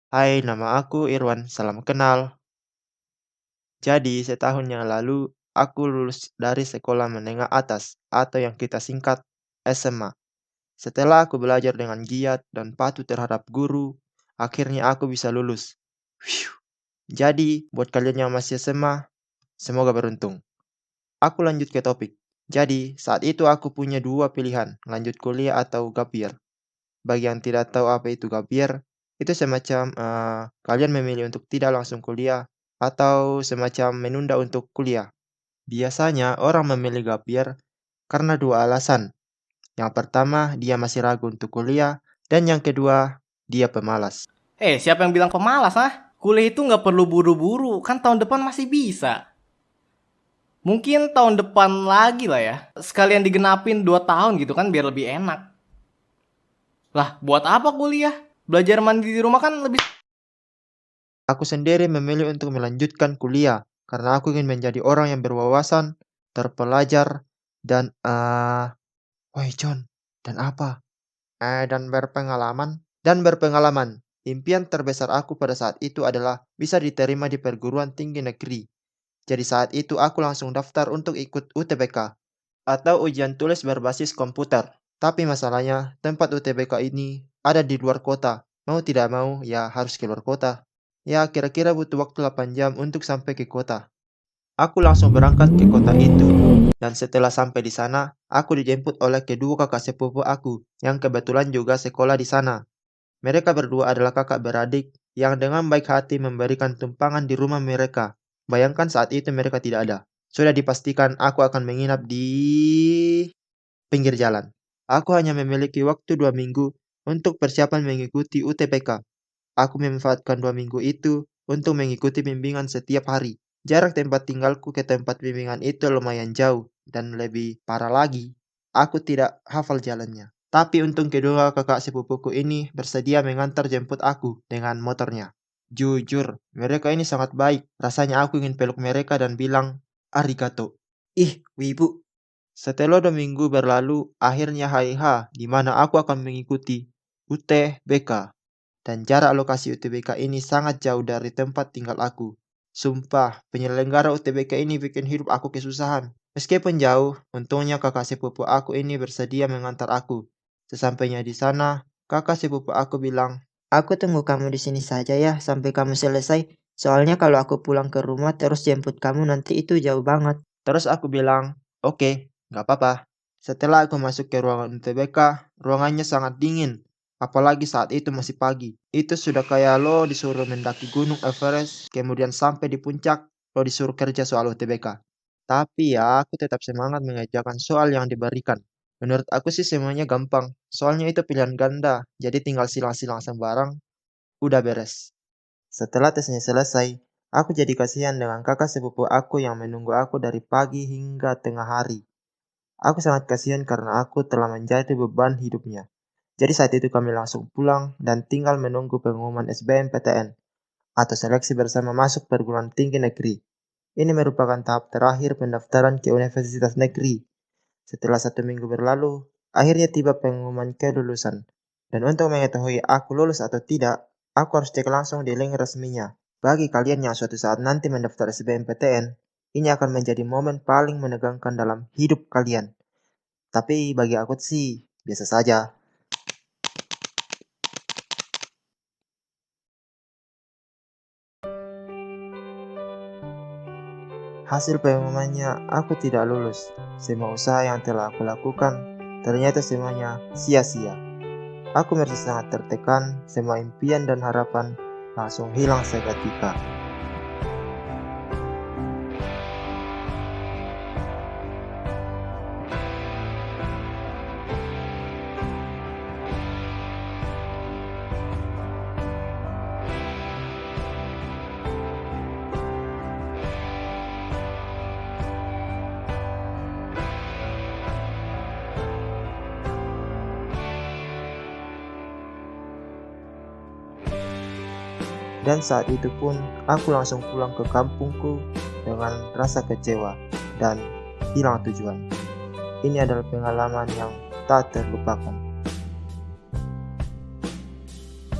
Hai, nama aku Irwan. Salam kenal. Jadi, setahun yang lalu, aku lulus dari sekolah menengah atas atau yang kita singkat SMA. Setelah aku belajar dengan giat dan patuh terhadap guru, akhirnya aku bisa lulus. Phew. Jadi, buat kalian yang masih SMA, semoga beruntung. Aku lanjut ke topik. Jadi, saat itu aku punya dua pilihan, lanjut kuliah atau gap year. Bagi yang tidak tahu apa itu gap year, itu semacam kalian memilih untuk tidak langsung kuliah atau semacam menunda untuk kuliah. Biasanya orang memilih gap year karena dua alasan. Yang pertama, dia masih ragu untuk kuliah, dan yang kedua, dia pemalas. Siapa yang bilang pemalas, ah? Kuliah itu nggak perlu buru-buru, kan tahun depan masih bisa. Mungkin tahun depan lagi lah ya. Sekalian digenapin 2 tahun gitu kan biar lebih enak. Lah, buat apa kuliah? Belajar mandi di rumah kan lebih. Aku sendiri memilih untuk melanjutkan kuliah karena aku ingin menjadi orang yang berwawasan, terpelajar, dan woi John, dan apa? Dan berpengalaman. Dan berpengalaman. Impian terbesar aku pada saat itu adalah bisa diterima di perguruan tinggi negeri. Jadi saat itu aku langsung daftar untuk ikut UTBK atau ujian tulis berbasis komputer. Tapi masalahnya, tempat UTBK ini ada di luar kota. Mau tidak mau, ya harus keluar kota. Ya, kira-kira butuh waktu 8 jam untuk sampai ke kota. Aku langsung berangkat ke kota itu. Dan setelah sampai di sana, aku dijemput oleh kedua kakak sepupu aku yang kebetulan juga sekolah di sana. Mereka berdua adalah kakak beradik yang dengan baik hati memberikan tumpangan di rumah mereka. Bayangkan saat itu mereka tidak ada. Sudah dipastikan aku akan menginap di pinggir jalan. Aku hanya memiliki waktu 2 minggu untuk persiapan mengikuti UTBK. Aku memanfaatkan 2 minggu itu untuk mengikuti bimbingan setiap hari. Jarak tempat tinggalku ke tempat bimbingan itu lumayan jauh, dan lebih parah lagi, aku tidak hafal jalannya. Tapi untung kedua kakak sepupuku ini bersedia mengantar jemput aku dengan motornya. Jujur, mereka ini sangat baik. Rasanya aku ingin peluk mereka dan bilang, arigato. Ih, wibu. Setelah 2 minggu berlalu, akhirnya hari H, di mana aku akan mengikuti UTBK. Dan jarak lokasi UTBK ini sangat jauh dari tempat tinggal aku. Sumpah, penyelenggara UTBK ini bikin hidup aku kesusahan. Meskipun jauh, untungnya kakak sepupu aku ini bersedia mengantar aku. Sesampainya di sana, kakak sepupu aku bilang, "Aku tunggu kamu di sini saja ya sampai kamu selesai. Soalnya kalau aku pulang ke rumah terus jemput kamu nanti itu jauh banget." Terus aku bilang, "Oke, nggak apa-apa." Setelah aku masuk ke ruangan UTBK, ruangannya sangat dingin. Apalagi saat itu masih pagi. Itu sudah kayak lo disuruh mendaki gunung Everest, kemudian sampai di puncak, lo disuruh kerja soal UTBK. Tapi ya, aku tetap semangat mengerjakan soal yang diberikan. Menurut aku sih semuanya gampang. Soalnya itu pilihan ganda, jadi tinggal silang-silang sembarang, udah beres. Setelah tesnya selesai, aku jadi kasihan dengan kakak sepupu aku yang menunggu aku dari pagi hingga tengah hari. Aku sangat kasihan karena aku telah menjadi beban hidupnya. Jadi saat itu kami langsung pulang dan tinggal menunggu pengumuman SBMPTN atau seleksi bersama masuk perguruan tinggi negeri. Ini merupakan tahap terakhir pendaftaran ke universitas negeri. Setelah 1 minggu berlalu, akhirnya tiba pengumuman kelulusan. Dan untuk mengetahui aku lulus atau tidak, aku harus cek langsung di link resminya. Bagi kalian yang suatu saat nanti mendaftar SBMPTN, ini akan menjadi momen paling menegangkan dalam hidup kalian. Tapi bagi aku sih, biasa saja. Hasil pengumumannya, aku tidak lulus. Semua usaha yang telah aku lakukan, ternyata semuanya sia-sia. Aku merasa sangat tertekan, semua impian dan harapan langsung hilang seketika. Dan saat itu pun aku langsung pulang ke kampungku dengan rasa kecewa dan hilang tujuan. Ini adalah pengalaman yang tak terlupakan.